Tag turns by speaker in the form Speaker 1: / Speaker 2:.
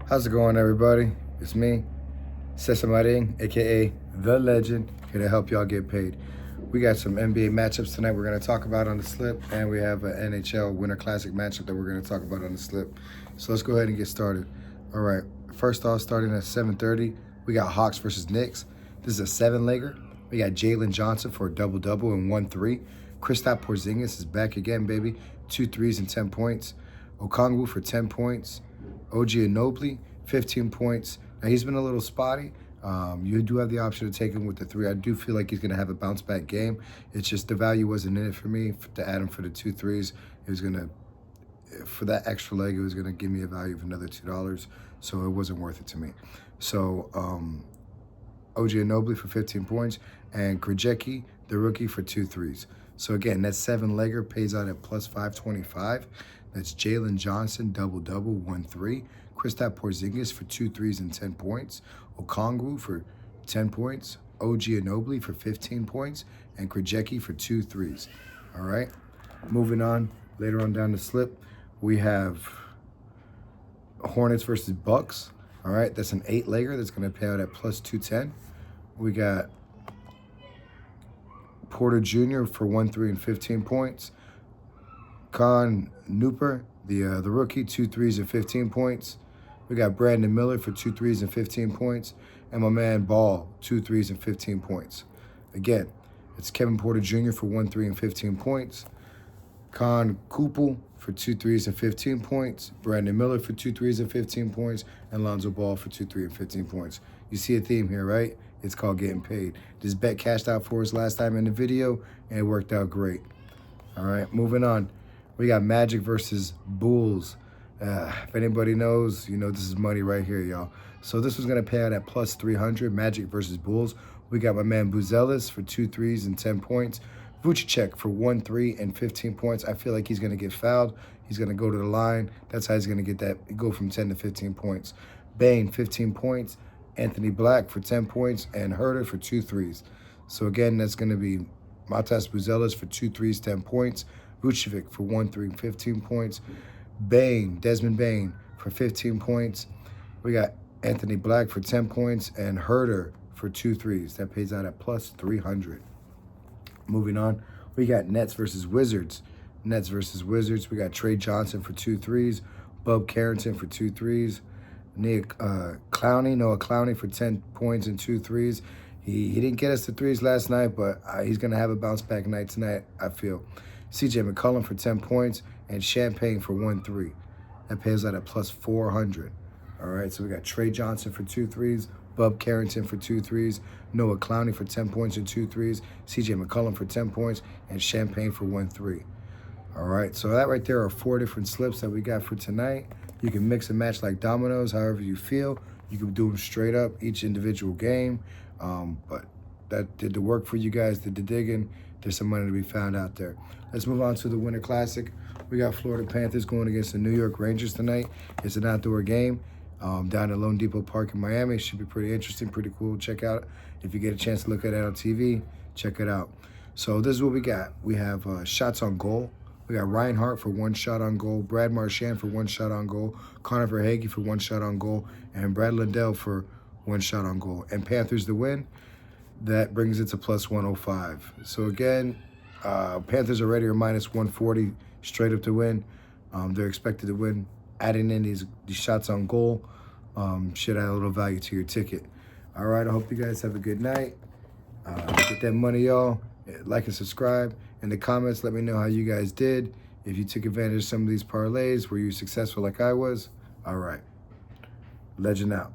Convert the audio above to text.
Speaker 1: How's it going, everybody? It's me, Cesar Marin, aka The Legend, here to help y'all get paid. We got some NBA matchups tonight we're going to talk about on the slip, and we have an NHL Winter Classic matchup that we're going to talk about on the slip. So let's go ahead and get started. All right, first off, starting at 7:30, we got Hawks versus Knicks. This is a 7-legger. We got Jalen Johnson for a double-double and 1-3. Kristaps Porzingis is back again, baby. 2 threes and 10 points. Okongwu for 10 points. OG Anunoby, 15 points. Now, he's been a little spotty. You do have the option to take him with the 3. I do feel like he's going to have a bounce-back game. It's just the value wasn't in it for me to add him for the 2 threes. It was going to, for that extra leg, it was going to give me a value of another $2, so it wasn't worth it to me. So, OG Anunoby for 15 points, and Krejci, the rookie, for 2 threes. So again, that 7-legger pays out at plus 525. That's Jalen Johnson, double-double, 1-3. Kristaps Porzingis for 2 threes and 10 points. Okongwu for 10 points. OG Anunoby for 15 points. And Krejci for 2 threes. All right. Moving on, later on down the slip, we have Hornets versus Bucks. All right, that's an 8-legger that's going to pay out at plus 210. We got Porter Jr. for 1-3 and 15 points. Con Nooper, the rookie, 2 threes and 15 points. We got Brandon Miller for 2 threes and 15 points. And my man Ball, 2 threes and 15 points. Again, it's Kevin Porter Jr. for 1-3 and 15 points. Con Kupel for 2 threes and 15 points. Brandon Miller for 2 threes and 15 points. And Lonzo Ball for 2 3 and 15 points. You see a theme here, right? It's called getting paid. This bet cashed out for us last time in the video, and it worked out great. All right, moving on. We got Magic versus Bulls. If anybody knows, you know this is money right here, y'all. So this was going to pay out at plus 300, Magic versus Bulls. We got my man Buzelis for 2 threes and 10 points. Vucevic for 1-3 and 15 points. I feel like he's going to get fouled. He's going to go to the line. That's how he's going to get that, go from 10 to 15 points. Bane, 15 points. Anthony Black for 10 points. And Herter for 2 threes. So again, that's going to be Matas Buzelis for 2 threes, 10 points. Vucevic for 1-3, 15 points. Desmond Bane for 15 points. We got Anthony Black for 10 points and Herter for 2 threes. That pays out at plus 300. Moving on, we got Nets versus Wizards. Nets versus Wizards. We got Trey Johnson for 2 threes. Bub Carrington for 2 threes. Noah Clowney for 10 points and 2 threes. He didn't get us the threes last night, but he's going to have a bounce-back night tonight, I feel. CJ McCollum for 10 points and Champagne for 1-3. That pays out at plus 400. All right, so we got Trey Johnson for 2 threes, Bub Carrington for 2 threes, Noah Clowney for 10 points and 2 threes, CJ McCollum for 10 points, and Champagne for 1-3. All right, so that right there are 4 different slips that we got for tonight. You can mix and match like dominoes, however you feel. You can do them straight up, each individual game. But that did the work for you guys, did the digging. There's some money to be found out there. Let's move on to the Winter Classic. We got Florida Panthers going against the New York Rangers tonight. It's an outdoor game down at Lone Depot Park in Miami. It should be pretty interesting, pretty cool. Check out. If you get a chance to look at it on TV, check it out. So this is what we got. We have shots on goal. We got Ryan Hart for 1 shot on goal, Brad Marchand for 1 shot on goal, Connor Verhaeghe for 1 shot on goal, and Brad Lindell for 1 shot on goal. And Panthers to win. That brings it to plus 105. So again, Panthers already are minus 140 straight up to win. They're expected to win. Adding in these shots on goal should add a little value to your ticket. All right, I hope you guys have a good night. Get that money, y'all. Like and subscribe. In the comments, let me know how you guys did. If you took advantage of some of these parlays, were you successful like I was? All right. Legend out.